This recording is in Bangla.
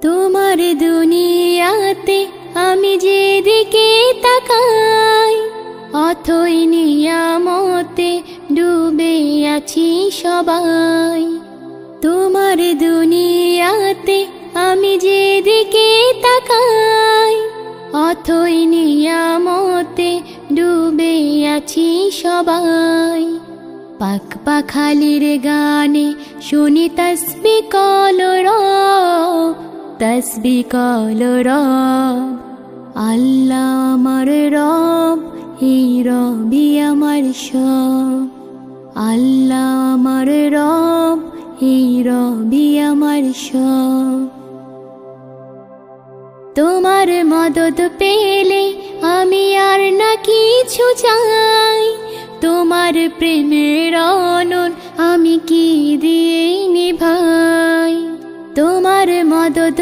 তোমার দুনিয়াতে আমি যেদিকে তাকাই, অথই নিয়ামতে ডুবে আছি সবাই। তোমার দুনিয়াতে আমি যেদিকে তাকাই, অথই নিয়ামতে ডুবে আছি সবাই। পাক পাখালির গানে শুনি তসবিহ কলরব, তসবিহ কলরব। আল্লাহ আমার রব, এই রবি আমার সব। আল্লাহ আমার রব, এই রবি আমার সব। তোমার মদদ পেলে আমি আর না কিছু চাই, তোমার প্রেমের অনল আমি কি দিয়ে নিভাই। তোমার মদদ